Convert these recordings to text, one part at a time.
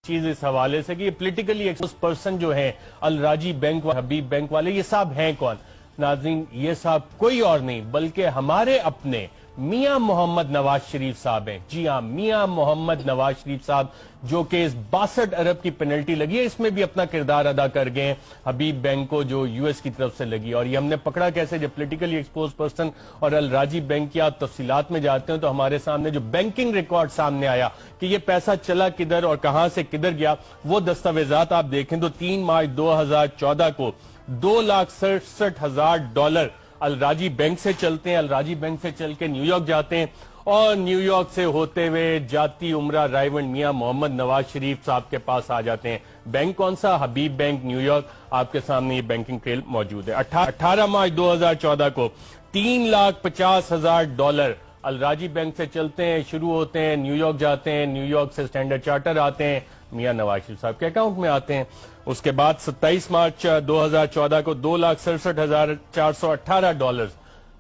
چیز اس حوالے سے کہ یہ پولیٹیکلی ایکسپوز پرسن جو ہیں الراجی بینک و حبیب بینک والے، یہ صاحب ہیں کون؟ ناظرین، یہ صاحب کوئی اور نہیں بلکہ ہمارے اپنے میاں محمد نواز شریف صاحب ہیں۔ جی ہاں، میاں محمد نواز شریف صاحب جو کہ اس 62 ارب کی پینلٹی لگی ہے، اس میں بھی اپنا کردار ادا کر گئے ہیں حبیب بینک کو جو یو ایس کی طرف سے لگی، اور یہ ہم نے پکڑا کیسے؟ جب پولیٹیکلی ایکسپوز پرسن اور الراجی بینک کی آپ تفصیلات میں جاتے ہیں تو ہمارے سامنے جو بینکنگ ریکارڈ سامنے آیا کہ یہ پیسہ چلا کدھر اور کہاں سے کدھر گیا، وہ دستاویزات آپ دیکھیں تو 3 مارچ 2014 کو $2,67,000 الراجی بینک سے چلتے ہیں، الراجی بینک سے چل کے نیو یارک جاتے ہیں، اور نیو یارک سے ہوتے ہوئے جاتی عمرہ رائیونڈ میاں محمد نواز شریف صاحب کے پاس آ جاتے ہیں۔ بینک کون سا؟ حبیب بینک نیو یارک۔ آپ کے سامنے یہ بینکنگ ٹریل موجود ہے۔ 18 مارچ 2014 کو $3,50,000 الراجی بینک سے چلتے ہیں، شروع ہوتے ہیں، نیو یارک جاتے ہیں، نیو یارک سے اسٹینڈرڈ چارٹر آتے ہیں، میاں نواز شریف صاحب کے اکاؤنٹ میں آتے ہیں۔ اس کے بعد 27 مارچ 2014 کو $2,67,418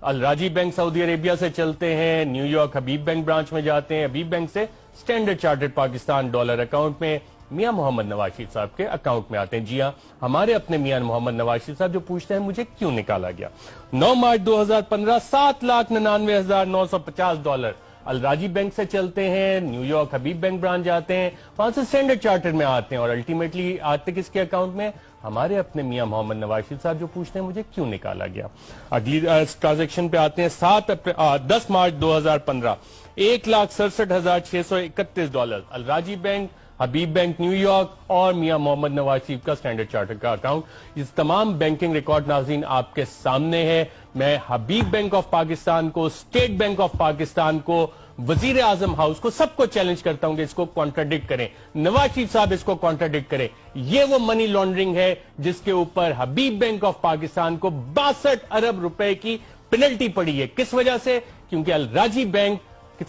الراجی بینک سعودی عربیہ سے چلتے ہیں، نیو یارک حبیب بینک برانچ میں جاتے ہیں، حبیب بینک سے standard charter Pakistan dollar account میں میاں محمد نواز شریف صاحب کے اکاؤنٹ میں آتے ہیں۔ جی ہاں، ہمارے اپنے میاں محمد نواز شریف صاحب جو پوچھتے ہیں مجھے کیوں نکالا گیا۔ 9 مارچ 2015 $7,99,950 الراجی بینک سے چلتے ہیں، نیو یارک حبیب بینک برانچ جاتے ہیں، وہاں سے اسٹینڈرڈ چارٹر میں آتے ہیں، اور الٹیمیٹلی آتے کس کے اکاؤنٹ میں؟ ہمارے اپنے میاں محمد نواز شریف صاحب جو پوچھتے ہیں مجھے کیوں نکالا گیا۔ اگلی ٹرانزیکشن پہ آتے ہیں 10 مارچ 2015 $1,67,631 الراجی بینک، حبیب بینک نیو یارک اور میاں محمد نواز شریف کا اسٹینڈرڈ چارٹر کا اکاؤنٹ۔ اس تمام بینکنگ ریکارڈ ناظرین آپ کے سامنے ہے۔ میں حبیب بینک آف پاکستان کو، اسٹیٹ بینک آف پاکستان کو، وزیر اعظم ہاؤس کو، سب کو چیلنج کرتا ہوں کہ اس کو کانٹراڈکٹ کریں، نواز شریف صاحب اس کو کانٹراڈکٹ کریں۔ یہ وہ منی لانڈرنگ ہے جس کے اوپر حبیب بینک آف پاکستان کو 62 ارب روپے کی پینلٹی پڑی ہے۔ کس وجہ سے؟ کیونکہ الراجی بینک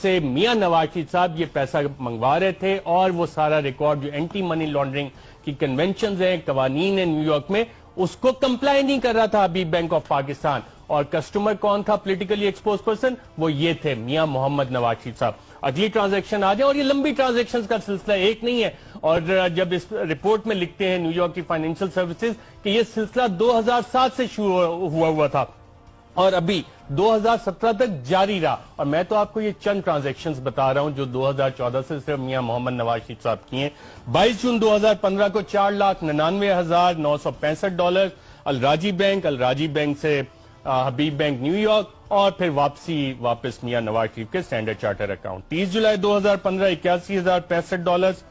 سے میاں نواز شریف صاحب یہ پیسہ منگوا رہے تھے، اور وہ سارا ریکارڈ جو اینٹی منی لانڈرنگ کی کنونشنز ہیں، قوانین ہیں نیو یارک میں، اس کو کمپلائی نہیں کر رہا تھا حبیب بینک آف پاکستان۔ اور کسٹمر کون تھا پولیٹیکلی ایکسپوز پرسن؟ وہ یہ تھے میاں محمد نواز شریف صاحب۔ اگلی ٹرانزیکشن آ جائیں، اور یہ لمبی ٹرانزیکشن کا سلسلہ ایک نہیں ہے، اور جب اس رپورٹ میں لکھتے ہیں نیو یارک کی فائنینشل سروسز کہ یہ سلسلہ 2007 سے شروع ہوا تھا اور ابھی 2017 تک جاری رہا، اور میں تو آپ کو یہ چند ٹرانزیکشنز بتا رہا ہوں جو 2014 سے صرف میاں محمد نواز شریف صاحب کی ہیں۔ 22 جون 2015 کو $4,99,965 الراجی بینک سے حبیب بینک نیو یارک، اور پھر واپس میاں نواز شریف کے اسٹینڈرڈ چارٹر اکاؤنٹ۔ 30 جولائی 2015 $81,065